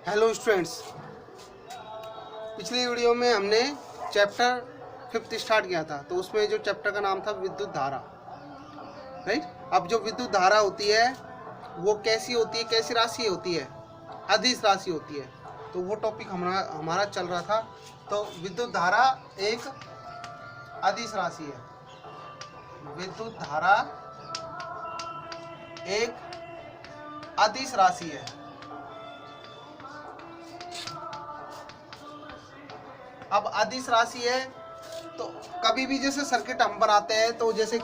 Hello students, पिछली video में हमने चैप्टर 5 स्टार्ट किया था। तो उसमें जो चैप्टर का नाम था विद्युत धारा, राइट। अब जो विद्युत धारा होती है वो कैसी होती है, कैसी राशि होती है, अदिश राशि होती है। तो वो टॉपिक हमारा चल रहा था। तो विद्युत धारा एक अदिश राशि है। विद्युत धारा एक अदिश राशि है। अब अदिश राशि है तो कभी भी जैसे सर्किट हम बनाते हैं तो जैसे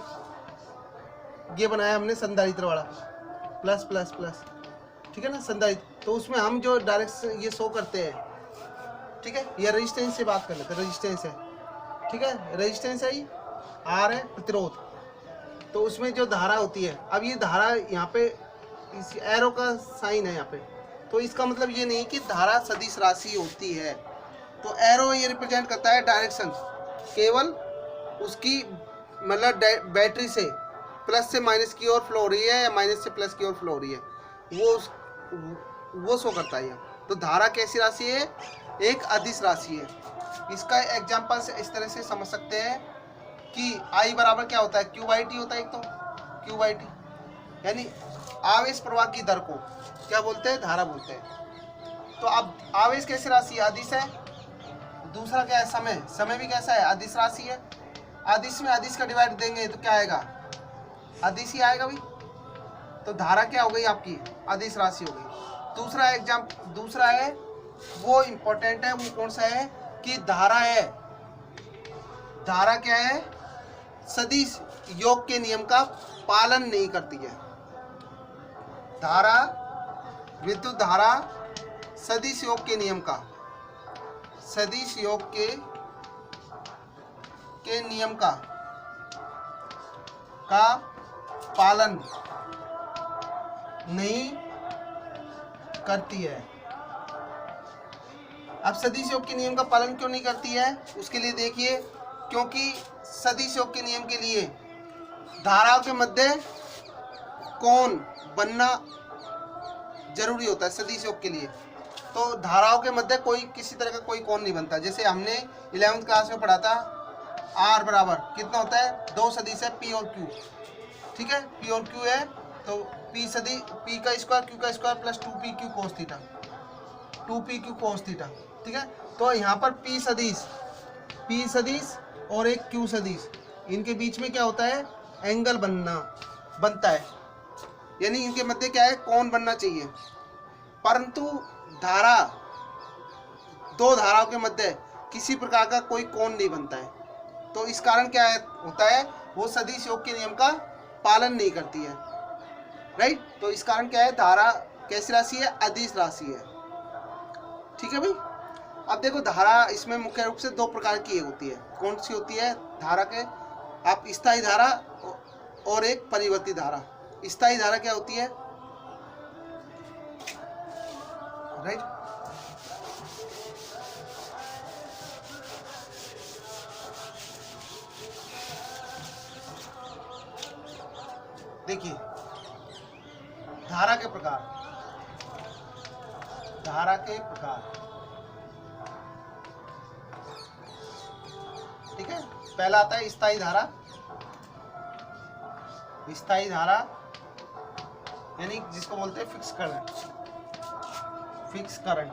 ये बनाया हमने संधारित्र वाला प्लस प्लस प्लस, ठीक है ना, संधारित्र। तो उसमें हम जो डायरेक्ट ये शो करते हैं, ठीक है, ये रेजिस्टेंस से बात कर लेते हैं। रेजिस्टेंस है, ठीक है, रेजिस्टेंस है, आर है प्रतिरोध। तो उसमें जो धारा होती है, अब ये धारा यहाँ पे इस एरो का साइन है यहाँ पे, तो इसका मतलब ये नहीं कि धारा सदिश राशि होती है। तो एरो ये रिप्रेजेंट करता है डायरेक्शन, केवल उसकी मतलब बैटरी से प्लस से माइनस की ओर फ्लो हो रही है या माइनस से प्लस की ओर फ्लो हो रही है, वो शो करता है। तो धारा कैसी राशि है? एक अदिश राशि है। इसका एग्जांपल से इस तरह से समझ सकते हैं कि I बराबर क्या होता है, क्यू बाई टी होता है। एक तो क्यू बाई टी यानी आवेश प्रवाह की दर को क्या बोलते हैं? धारा बोलते हैं। तो अब आवेश कैसी राशि है? अदिश है। दूसरा क्या है? समय। समय भी कैसा है? अदिश राशि है। अदिश में अदिश का डिवाइड देंगे तो क्या आएगा? अदिश ही आएगा भाई। तो धारा क्या हो गई आपकी? अदिश राशि हो गई। दूसरा है वो इंपॉर्टेंट है। वो कौन सा है? कि धारा है, धारा क्या है? सदिश योग के नियम का पालन नहीं करती है। धारा, विद्युत धारा सदिश योग के नियम का, सदिश योग के नियम का पालन नहीं करती है। अब सदिश योग के नियम का पालन क्यों नहीं करती है? उसके लिए देखिए, क्योंकि सदिश योग के नियम के लिए धाराओं के मध्य कोण बनना जरूरी होता है। सदिश योग के लिए तो धाराओं के मध्य कोई किसी तरह का कोई कोण नहीं बनता। जैसे हमने 11वीं क्लास में पढ़ा था, आर बराबर कितना होता है? दो सदिश है, पी और क्यू, ठीक है। पी और क्यू है तो पी सदिश, पी का स्क्वायर क्यू का square plus 2p Q cos theta, 2p Q cos theta, ठीक है। तो यहाँ पर पी सदिश और एक क्यू सदिश, इनके बीच में क्या होता है? एंगल बनता है, यानी इनके मध्य क्या है? कोण बनना चाहिए। परंतु धारा, दो धाराओं के मध्य किसी प्रकार का कोई कोण नहीं बनता है। तो इस कारण क्या होता है? वो सदिश योग के नियम का पालन नहीं करती है, राइट। तो इस कारण क्या है? धारा कैसी राशि है? अदिश राशि है, ठीक है भाई। अब देखो, धारा इसमें मुख्य रूप से दो प्रकार की होती है। कौन सी होती है धारा के? आप स्थायी धारा और एक परिवर्ती धारा। स्थायी धारा क्या होती है, राइट? देखिए, धारा के प्रकार, ठीक है। पहला आता है स्थायी धारा। स्थायी धारा यानी जिसको बोलते हैं फिक्स करंट।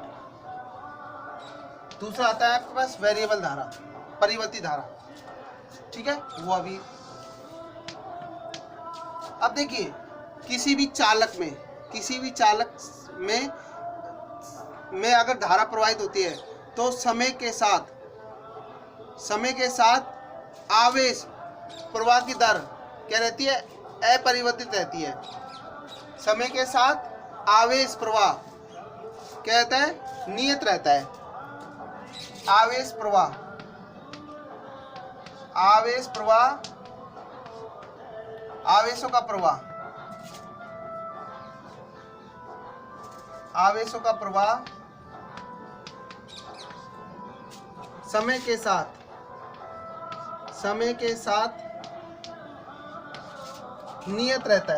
दूसरा आता है आपके पास वेरिएबल धारा, परिवर्ती धारा, ठीक है। वो अभी अब देखिए, किसी भी चालक में अगर धारा प्रवाहित होती है तो समय के साथ आवेश प्रवाह की दर क्या रहती है? अपरिवर्तित रहती है। समय के साथ आवेश प्रवाह क्या रहता है? नियत रहता है। आवेश प्रवाह, आवेशों का प्रवाह समय के साथ नियत रहता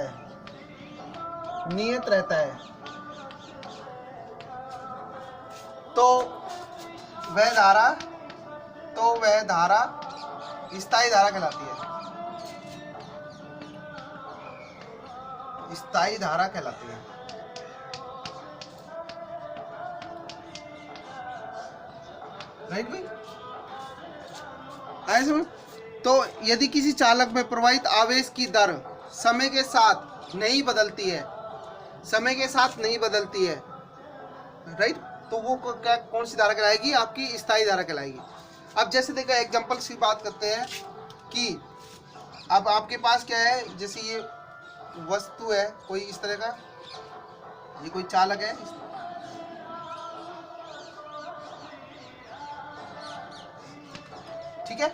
है। तो वह धारा स्थायी धारा कहलाती है। स्थायी धारा कहलाती है। राइट भाई, आए समझ? तो यदि किसी चालक में प्रवाहित आवेश की दर समय के साथ नहीं बदलती है, समय के साथ नहीं बदलती है, राइट, तो वो क्या, कौन सी धारा कहलाएगी? आपकी स्थायी धारा कहलाएगी। अब जैसे देखो एग्जांपल्स की बात करते हैं कि अब आपके पास क्या है, जैसे ये वस्तु है कोई इस तरह का, ये कोई चालक है, ठीक है।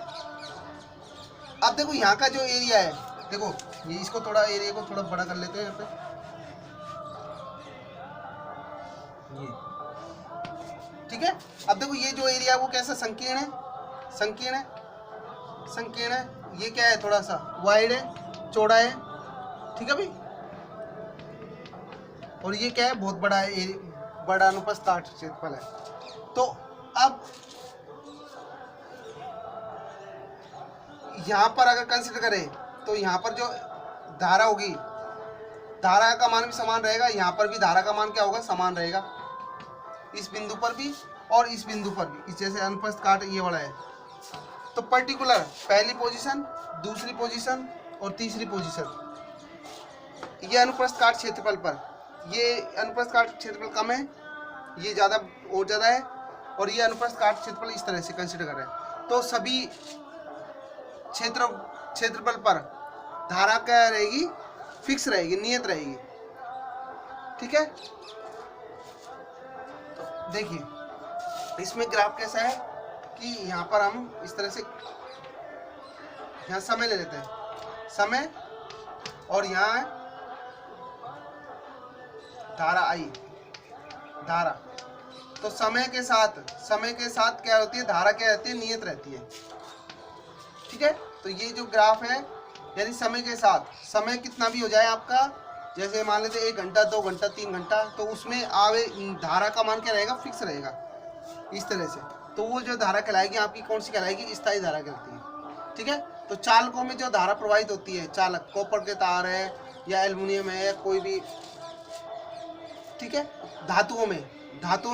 अब देखो यहाँ का जो एरिया है, देखो ये इसको थोड़ा एरिया को थोड़ा बड़ा कर लेते हैं यहाँ पे, ये ठीक है। अब देखो ये जो एरिया है वो कैसा संकीर्ण है, संकीर्ण है, संकीर्ण है। ये क्या है, थोड़ा सा वाइड है, चौड़ा है, ठीक है भाई। और ये क्या है, बहुत बड़ा है, बड़ा अनुप्रस्थ काट क्षेत्रफल है। तो अब यहाँ पर अगर कंसिडर करें तो यहाँ पर जो धारा होगी, धारा का मान भी समान रहेगा, यहाँ पर भी धारा का मान क्या होगा, समान रहेगा, इस बिंदु पर भी और इस बिंदु पर भी। इस जैसे अनुप्रस्थ काट ये वाला है, तो पर्टिकुलर पहली पोजीशन, दूसरी पोजीशन और तीसरी पोजीशन, ये अनुप्रस्थ काट क्षेत्रफल पर, ये अनुप्रस्थ काट क्षेत्रफल कम है, ये ज़्यादा और ज़्यादा है, और ये अनुप्रस्थ काट क्षेत्रफल इस तरह से कंसिडर कर रहे हैं। तो सभी क्षेत्रफल पर धारा क्या रहेगी, फिक्स रहेगी, नियत रहेगी, ठीक है। तो देखिए इसमें ग्राफ कैसा है कि यहाँ पर हम इस तरह से यहाँ समय ले लेते हैं, समय, और यहाँ है धारा आई, धारा। तो समय के साथ क्या होती है, धारा क्या रहती है, नियत रहती है, ठीक है। तो ये जो ग्राफ है, यानी समय के साथ, समय कितना भी हो जाए आपका, जैसे मान लेते 1 घंटा, 2 घंटा, 3 घंटा, तो उसमें धारा का मान क्या रहेगा, फिक्स रहेगा इस तरह से। तो वो जो धारा कहलाएगी आपकी, कौन सी कहलाएगी, स्थायी धारा कहलाती है, ठीक है। तो चालकों में जो धारा प्रवाहित होती है, चालक कॉपर के तार है या एल्युमिनियम है, कोई भी, ठीक है। धातुओं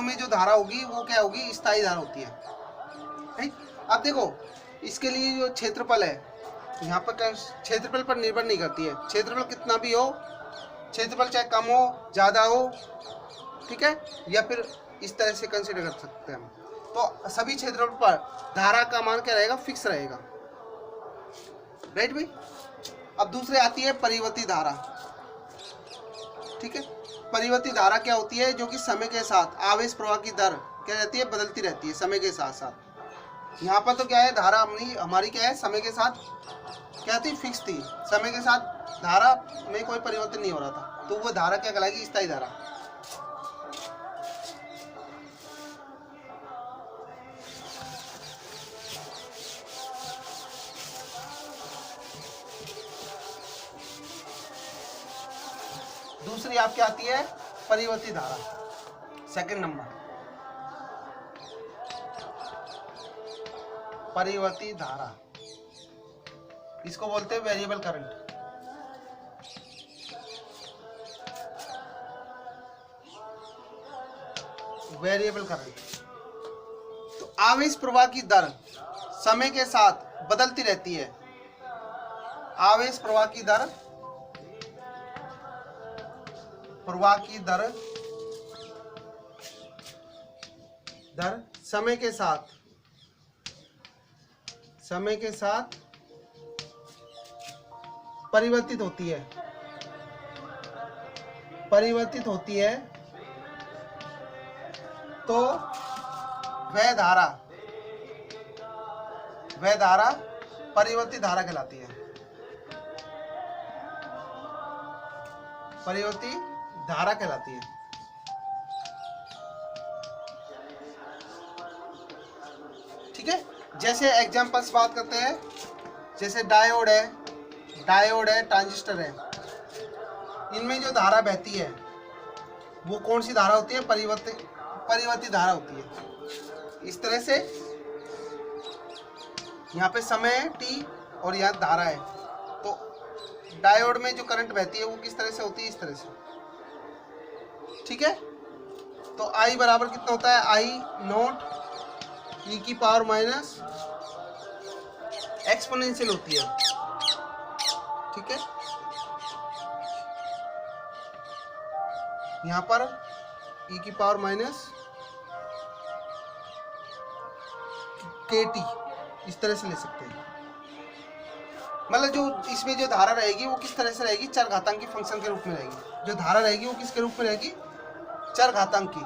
में जो धारा होगी वो क्या होगी, स्थायी धारा होती है, राइट। अब देखो इसके लिए जो क्षेत्रफल है, यहाँ पर क्षेत्रफल पर निर्भर नहीं करती है, क्षेत्रफल कितना भी हो, क्षेत्रफल चाहे कम हो ज़्यादा हो, ठीक है, या फिर इस तरह से कंसिडर कर सकते हैं हम। तो सभी क्षेत्रफल पर धारा का मान क्या रहेगा, फिक्स रहेगा, राइट भाई। अब दूसरे आती है परिवर्ती धारा, ठीक है। परिवर्ती धारा क्या होती है, जो कि समय के साथ आवेश प्रवाह की दर क्या रहती है, बदलती रहती है समय के साथ साथ। यहाँ पर तो क्या है, धारा हमारी क्या है, समय के साथ क्या थी, फिक्स थी, समय के साथ धारा में कोई परिवर्तन नहीं हो रहा था, तो वो धारा क्या कहलाएगी, स्थायी धारा। दूसरी आपकी आती है परिवर्ती धारा, सेकंड नंबर, परिवर्ती धारा, इसको बोलते हैं वेरिएबल करंट। वेरिएबल करंट, तो आवेश प्रवाह की दर समय के साथ बदलती रहती है, आवेश प्रवाह की दर समय के साथ परिवर्तित होती है, तो वह धारा परिवर्ती धारा कहलाती है, परिवर्ती धारा कहलाती है, ठीक है। जैसे एग्जांपल्स बात करते हैं, जैसे डायोड है, ट्रांजिस्टर है, इनमें जो धारा बहती है वो कौन सी धारा होती है, परिवर्तित धारा होती है। इस तरह से यहाँ पे समय है t और यहाँ धारा है, तो डायोड में जो करंट बहती है वो किस तरह से होती है, इस तरह से। ठीक है, तो I बराबर कितना होता है, I नॉट e की पावर माइनस एक्सपोनेंशियल होती है। ठीक है, यहाँ पर e की पावर माइनस kt इस तरह से ले सकते हैं। मतलब जो इसमें जो धारा रहेगी वो किस तरह से रहेगी, चरघातांकी फंक्शन के रूप में रहेगी। जो धारा रहेगी वो किसके रूप में रहेगी, चरघातांकी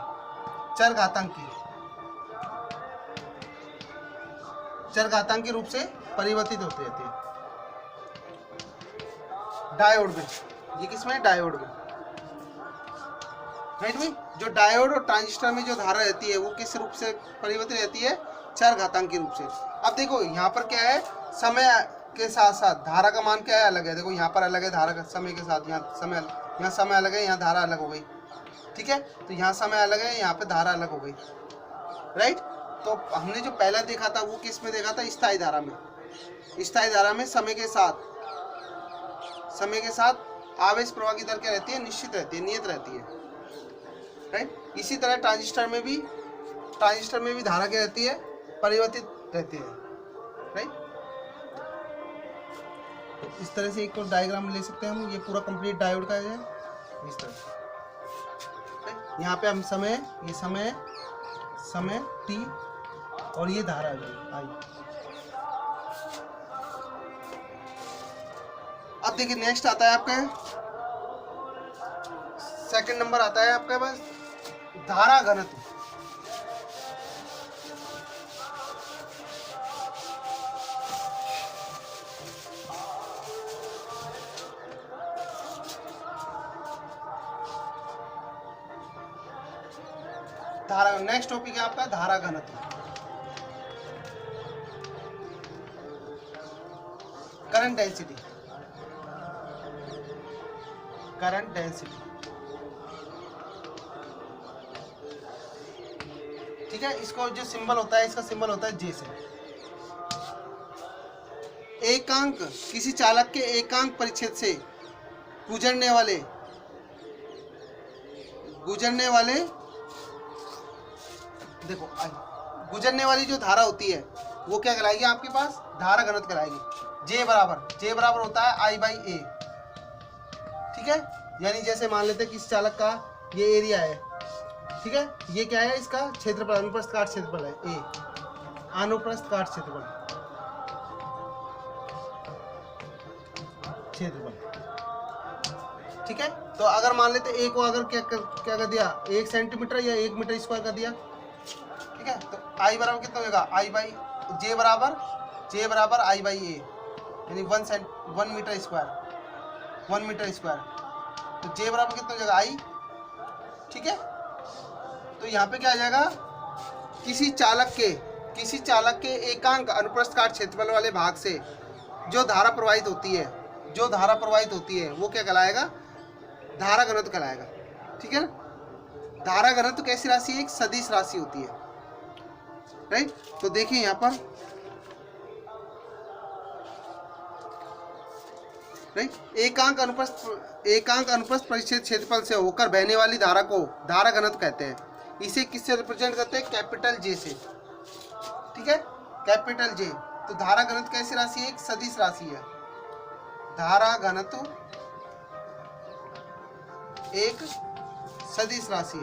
रूप से परिवर्तित होती रहती है डायोड में। ये किसमें, डायोड में। राइट में, जो डायोड और ट्रांजिस्टर में जो धारा रहती है वो किस रूप से परिवर्तित रहती है, चरघातांकी रूप से। अब देखो यहाँ पर क्या है, समय के साथ साथ धारा का मान क्या है, अलग है। देखो यहाँ पर अलग है धारा का समय के साथ, यहाँ समय अलग है, यहाँ धारा अलग हो गई। ठीक है, तो यहाँ समय अलग है, यहाँ पे धारा अलग हो गई। राइट, तो हमने जो पहला देखा था वो किस में देखा था, स्थायी धारा में। स्थायी धारा में समय के साथ आवेश प्रवाह की दर क्या रहती है, निश्चित रहती है, नियत रहती है। राइट, इसी तरह ट्रांजिस्टर में भी धारा क्या रहती है, परिवर्तित रहती है। राइट, तो इस तरह से एक और डायग्राम ले सकते हैं हम, ये पूरा कंप्लीट डायोड का है इस तरह से। यहाँ पे हम ये समय t और ये धारा आई। अब देखिए नेक्स्ट आता है आपका, सेकंड नंबर आता है आपके पास धारा घनत्व। धारा, नेक्स्ट टॉपिक है आपका धारा घनत्व। करंट डेंसिटी, ठीक है। इसको जो सिंबल होता है, इसका सिंबल होता है J से। एकांक, किसी चालक के एकांक परिच्छेद से गुजरने वाली जो धारा होती है वो क्या कहलाएगी आपके पास, धारा घनत्व कहलाएगी। J बराबर होता है I/A। ठीक है, यानी जैसे मान लेते हैं किसी चालक का ये एरिया है। ठीक है, ये क्या है, इसका क्षेत्रफल, अनुप्रस्थ काट क्षेत्रफल है A, अनुप्रस्थ काट क्षेत्रफल। ठीक है, तो अगर मान लेते A को अगर क्या कर दिया, 1 सेंटीमीटर या 1 मीटर स्क्वायर कर दिया। ठीक है, तो I बराबर कितना होगा, J बराबर I/A, यानी 1 मीटर स्क्वायर। तो J बराबर कितना हो जाएगा, I। ठीक है, तो यहाँ पे क्या आ जाएगा, किसी चालक के एकांक अनुप्रस्थ काट क्षेत्रफल वाले भाग से जो धारा प्रवाहित होती है वो क्या कहलाएगा, धारा घनत्व कहलाएगा। ठीक है ना, धारा घनत्व कैसी राशि है, एक सदिश राशि होती है। राइट, तो देखिए यहाँ पर एकांक अनुप्रस्थ परिच्छेद क्षेत्रफल से होकर बहने वाली धारा को धारा घनत्व कहते हैं। इसे किससे रिप्रेजेंट करते हैं, कैपिटल J से। ठीक है, कैपिटल J। तो धारा घनत्व कैसी राशि है, एक सदिश राशि है। धारा घनत्व एक सदिश राशि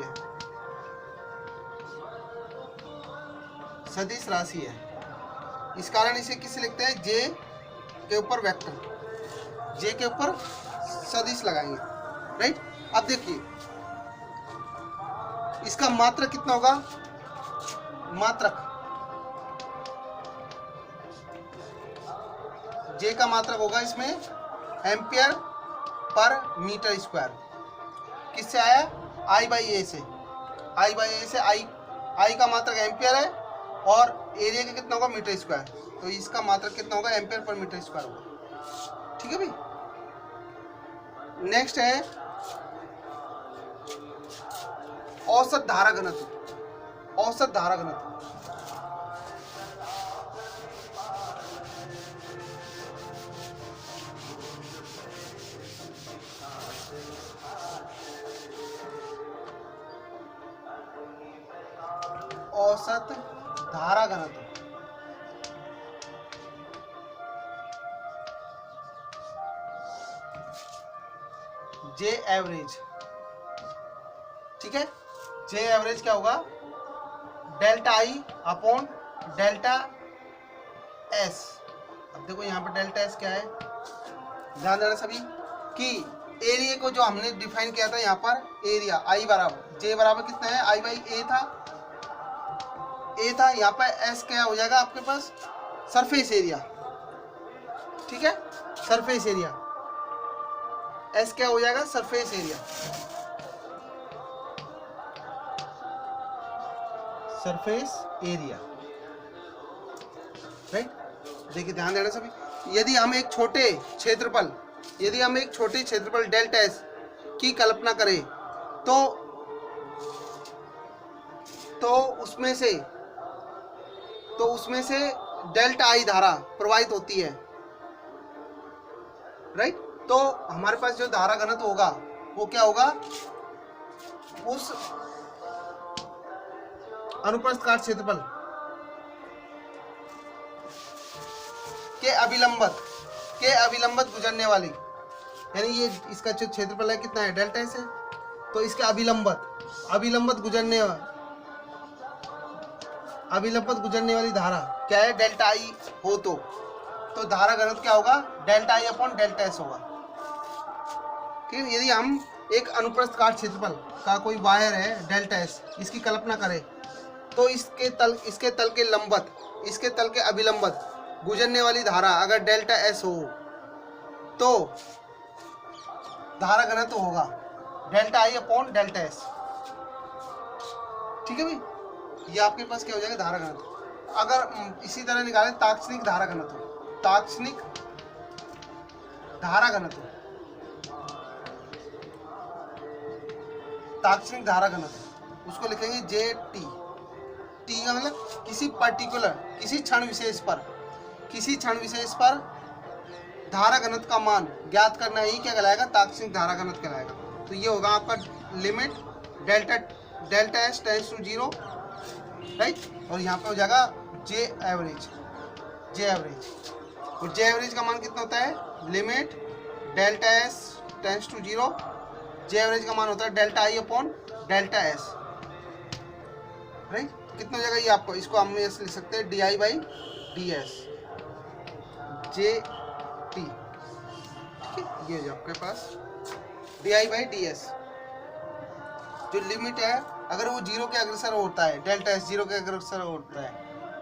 है। इस कारण इसे किससे लिखते हैं, J के ऊपर वेक्टर, J के ऊपर सदिश लगाएंगे। राइट, अब देखिए इसका मात्रक कितना होगा, J का मात्रक होगा इसमें एम्पियर पर मीटर स्क्वायर। किससे आया, I/A से। I का मात्रक एम्पियर है और एरिया का कितना होगा, मीटर स्क्वायर। तो इसका मात्रक कितना होगा, एम्पियर पर मीटर स्क्वायर होगा। ठीक है भाई, नेक्स्ट है औसत धारा घनत्व। औसत धारा घनत्व। औसत धारा घनत्व। जे एवरेज, ठीक है। जे एवरेज क्या होगा, डेल्टा आई अपॉन डेल्टा एस। अब देखो यहाँ पर डेल्टा एस क्या है, ध्यान देना सभी कि एरिया को जो हमने डिफाइन किया था यहाँ पर एरिया आई बराबर जे बराबर कितना है, आई बाई ए था, यहाँ पर एस क्या हो जाएगा आपके पास, सरफेस एरिया, ठीक है। सरफेस एरिया, एस क्या हो जाएगा, surface area, surface area, right. देखिए ध्यान देना सभी, यदि हम एक छोटे क्षेत्रफल डेल्टा एस की कल्पना करें तो उसमें से डेल्टा आई धारा प्रवाहित होती है, राइट। तो हमारे पास जो धारा घनत्व होगा वो क्या होगा, उस अनुप्रस्थ काट क्षेत्रफल के अभिलंबत गुजरने वाली, यानी ये इसका जो क्षेत्रफल है कितना है, डेल्टा एस है, तो इसके अभिलंबत गुजरने वाली धारा क्या है, डेल्टा आई हो तो धारा घनत्व क्या होगा, डेल्टा आई अपॉन डेल्टा एस होगा। ठीक है। यदि हम एक अनुप्रस्थ काट क्षेत्रफल का कोई वायर है डेल्टा एस, इसकी कल्पना करें तो इसके तल के अभिलंबत गुजरने वाली धारा अगर डेल्टा एस हो तो धारा घनत्व होगा डेल्टा आई अपॉन डेल्टा एस, ठीक है भाई। ये आपके पास क्या हो जाएगा, धारा घनत्व। अगर इसी तरह निकालें तात्क्षणिक धारा घनत्व, उसको लिखेंगे जे टी का मतलब किसी क्षण विशेष पर धारा घनत्व का मान ज्ञात करना ही क्या कहलाएगा, तात्क्षणिक धारा घनत्व कहलाएगा। तो ये होगा आपका limit delta s tends to 0, right. और यहाँ पे हो जाएगा जे एवरेज, और जे एवरेज का मान कितना होता है, limit delta s tends to 0, जे एवरेज का मान होता है डेल्टा आई अपॉन डेल्टा एस, राइट। कितना हो जाएगा ये आपको, इसको हम ऐसे लिख सकते हैं d i by d s जे टी, ठीक है। ये जो आपके पास d i by d s जो लिमिट है, अगर वो 0 के अग्रसर होता है, डेल्टा एस 0 के अग्रसर होता है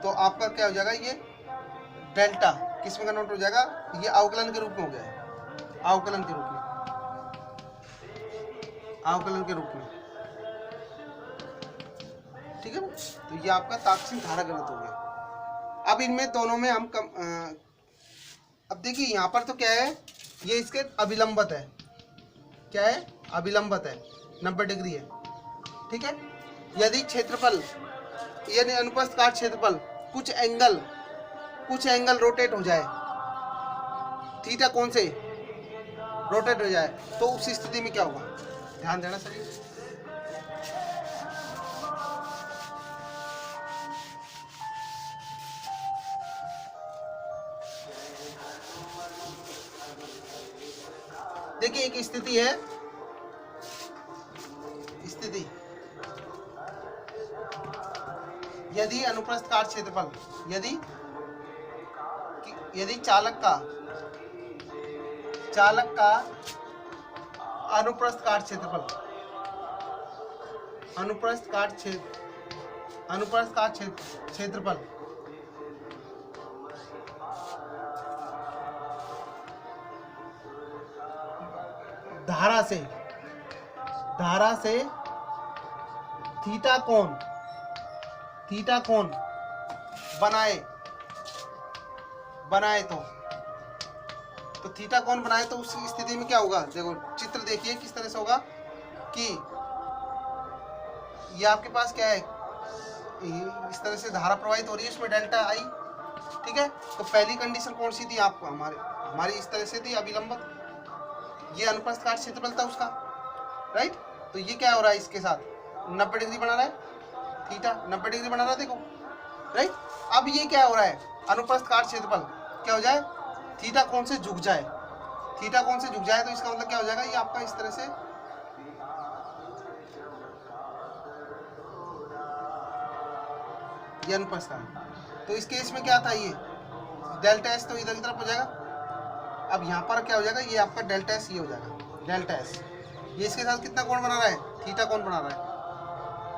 तो आपका क्या हो जाएगा, ये डेल्टा किस में कन्वर्ट हो जाएगा, ये अवकलन के रूप में हो गया है, अवकलन के रूप में, ठीक है। तो ये आपका तात्क्षणिक धारा घनत्व हो गया। अब इनमें दोनों में हम अब देखिए यहाँ पर तो क्या है, ये इसके अभिलंबत है, क्या है, अभिलंबत है, 90 डिग्री है, ठीक है। यदि क्षेत्रफल यानी अनुप्रस्थ काट क्षेत्रफल कुछ एंगल रोटेट हो जाए, थीटा कोण से रोटेट हो जाए, तो उस स्थिति में क्या होगा, ध्यान देना सभी। देखिए एक स्थिति है, यदि अनुप्रस्थ काट क्षेत्रफल, यदि चालक का अनुप्रस्थ काट क्षेत्रफल धारा से थीटा कोण बनाए तो थीटा कोण बनाए तो उस स्थिति में क्या होगा, देखो चित्र देखिए किस तरह से होगा कि ये आपके पास क्या है, इस तरह से धारा प्रवाहित हो रही है, इसमें डेल्टा आई। ठीक है, तो पहली कंडीशन कौन सी थी आपको, हमारी इस तरह से थी अभिलंबत, ये अनुप्रस्थ काट क्षेत्रफल था उसका, राइट। तो ये क्या हो रहा है इसके साथ 90 डिग्री बना रहा है, थीटा 90 डिग्री बना रहा है, देखो, राइट। अब ये क्या हो रहा है, अनुप्रस्थ काट क्षेत्रफल क्या हो जाए, थीटा कोण से झुक जाए, थीटा कोण से झुक जाए, तो इसका मतलब क्या हो जाएगा, ये आपका इस तरह से ये अनुप्रस्थ काट। तो इस केस में क्या था, ये डेल्टा एस तो इधर की तरफ हो जाएगा। अब यहाँ पर क्या हो जाएगा, ये आपका डेल्टा एस ये हो जाएगा, डेल्टा एस ये इसके साथ कितना कोण बना रहा है, थीटा कोण बना रहा है,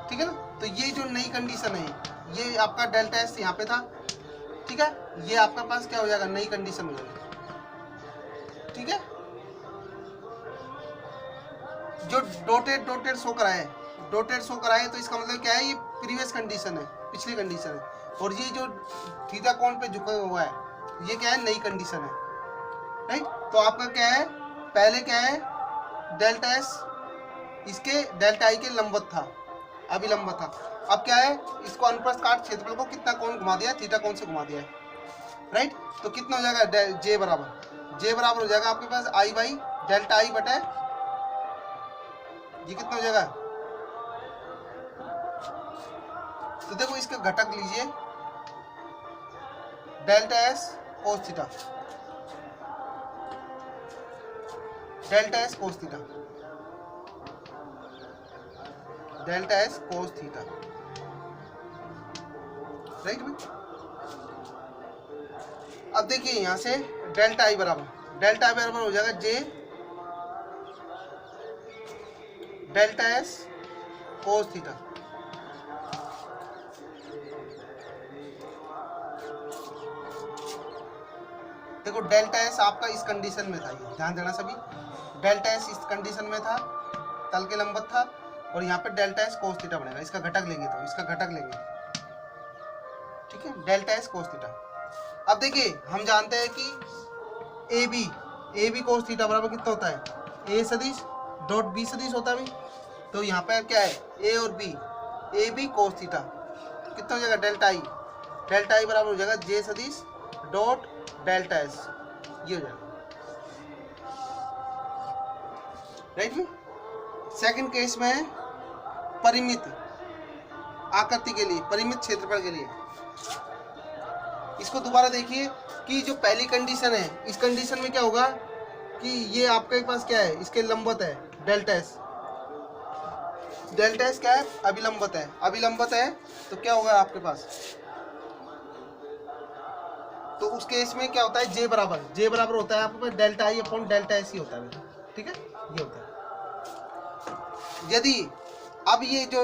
ठीक है ना। तो ये जो नई कंडीशन है, ये आपका डेल्टा एस यहाँ पे था, ठीक है, ये आपका पास क्या हो जाएगा, नई कंडीशन हो जाएगी, ठीक है। जो डॉटेड डॉटेड शो कराए, डॉटेड शो कराए, तो इसका मतलब क्या है, ये प्रीवियस कंडीशन है, पिछली कंडीशन है, और ये जो थीटा कोण पे झुका हुआ है, ये क्या है, नई कंडीशन है, राइट। तो आपका क्या है, पहले क्या है, डेल्टा एस इसके डेल्टा आई के लंबवत था, अभिलंबत था। अब क्या है, इसको अनुप्रस्थ काट क्षेत्रफल को कितना कोण घुमा दिया, थीटा कोण से घुमा दिया है, राइट। तो कितना हो जाएगा, जे बराबर हो जाएगा आपके पास आई बाई डेल्टा आई बटे, ये कितना हो जाएगा, तो देखो इसके घटक लीजिए, delta S cos theta, delta S cos theta, delta S cos theta, right भाई। अब देखिए यहां से डेल्टा आई बराबर हो जाएगा जे डेल्टा एस कोस थीटा, देखो डेल्टा एस आपका इस कंडीशन में था, ये ध्यान देना सभी, डेल्टा एस इस कंडीशन में था, तल के लंबवत था, और यहाँ पे डेल्टा एस कोस थीटा बनेगा, इसका घटक लेंगे, तो इसका घटक लेंगे, ठीक है, डेल्टा एस कोस थीटा। अब देखिए हम जानते हैं कि ए बी कोस थीटा बराबर कितना होता है, ए सदिश डॉट बी सदिश होता है भाई। तो यहाँ पे क्या है, ए और b, a b cos theta कितना हो जाएगा, डेल्टा आई बराबर हो जाएगा जे सदिश डॉट डेल्टा एस, ये हो जाएगा, राइट में। सेकंड केस में परिमित आकृति के लिए, परिमित क्षेत्रफल के लिए, इसको दोबारा देखिए कि जो पहली कंडीशन है, इस कंडीशन में क्या होगा कि ये आपके पास क्या है, इसके लंबवत है डेल्टा एस, डेल्टा एस क्या है, अभिलंबत है, तो क्या होगा आपके पास, तो उस केस में क्या होता है, जे बराबर होता है आपके पास डेल्टा आई अपॉन डेल्टा एस ही होता है, ठीक है, ये होता है। यदि अब ये जो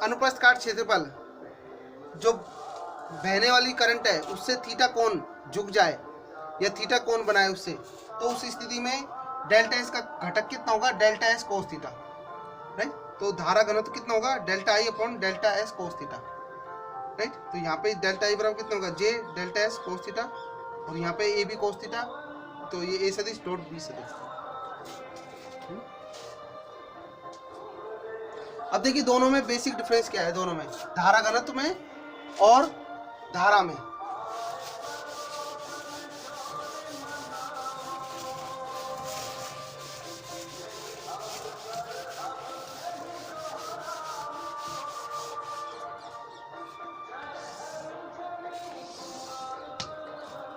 अनुप्रस्थ काट क्षेत्रफल जो बहने वाली करंट है उससे थीटा कोण झुक जाए या थीटा कोण बनाए उससे, तो उस स्थिति में डेल्टा एस का घटक कितना होगा, delta S cos theta, right. तो धारा घनत्व कितना होगा, डेल्टा आई upon delta S cos theta, right. तो यहाँ पे डेल्टा आई बराबर कितना होगा, जे डेल्टा एस कोस थीटा, और यहाँ पे ए बी कोस थीटा, तो ये ए सदिश डॉट बी सदिश। अब देखिए दोनों में बेसिक डिफरेंस क्या है, दोनों में धारा घनत्व में और धारा में।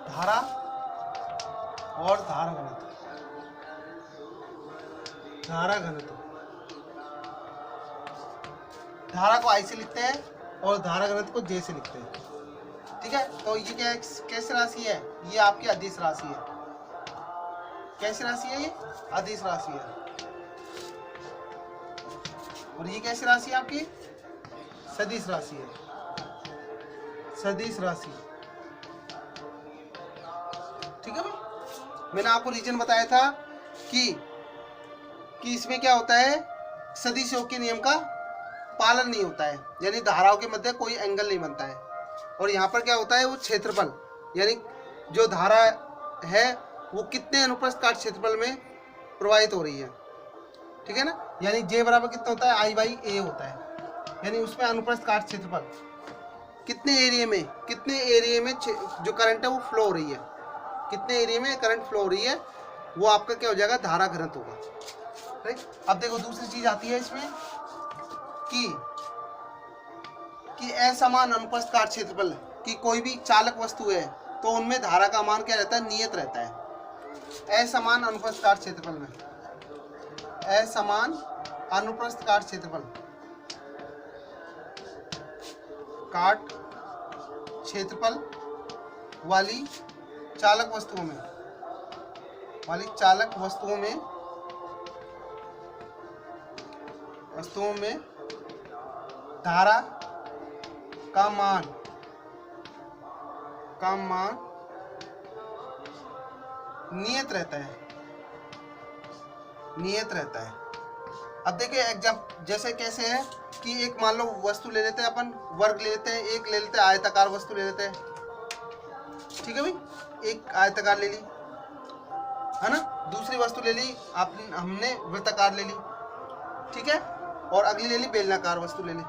धारा और धारा घनत्व, धारा को आई से लिखते हैं और धारा घनत्व को जे से लिखते हैं, ठीक है। तो ये क्या कैसी राशि है, ये आपकी अदिश राशि है, कैसी राशि है, ये अदिश राशि है, और ये कैसी राशि है आपकी, सदिश राशि है, सदिश राशि, ठीक है भाई। मैंने आपको रीजन बताया था कि इसमें क्या होता है, सदिश योग के नियम का पालन नहीं होता है, यानी धाराओं के मध्य कोई एंगल नहीं बनता है, और यहाँ पर क्या होता है, वो क्षेत्रफल यानी जो धारा है वो कितने अनुप्रस्थ काट क्षेत्रफल में प्रवाहित हो रही है, ठीक है ना, यानी जे बराबर कितना होता है, आई बाई ए होता है, यानी उसमें अनुप्रस्थ काट क्षेत्रफल कितने एरिया में जो करंट है वो फ्लो हो रही है, कितने एरिया में करंट फ्लो हो रही है, वो आपका क्या हो जाएगा, धारा घनत्व होगा। राइट। अब देखो दूसरी चीज आती है इसमें कि असमान अनुप्रस्थ काट क्षेत्रफल, कि कोई भी चालक वस्तु है तो उनमें धारा का मान क्या रहता है, नियत रहता है। असमान अनुप्रस्थ काट क्षेत्रफल में, असमान अनुप्रस्थ काट क्षेत्रफल, काट क्षेत्रफल वाली चालक वस्तुओं में धारा का मान नियत रहता है। अब देखिए एग्जाम्पल जैसे कैसे है कि एक मान लो वस्तु ले लेते हैं अपन, वर्ग ले लेते हैं, एक ले लेते हैं आयताकार वस्तु ले लेते हैं, ठीक है भाई, एक आयताकार ले ली है ना, दूसरी वस्तु ले ली हमने वृत्ताकार ले ली, ठीक है, और अगली ले ली बेलनाकार वस्तु ले ली।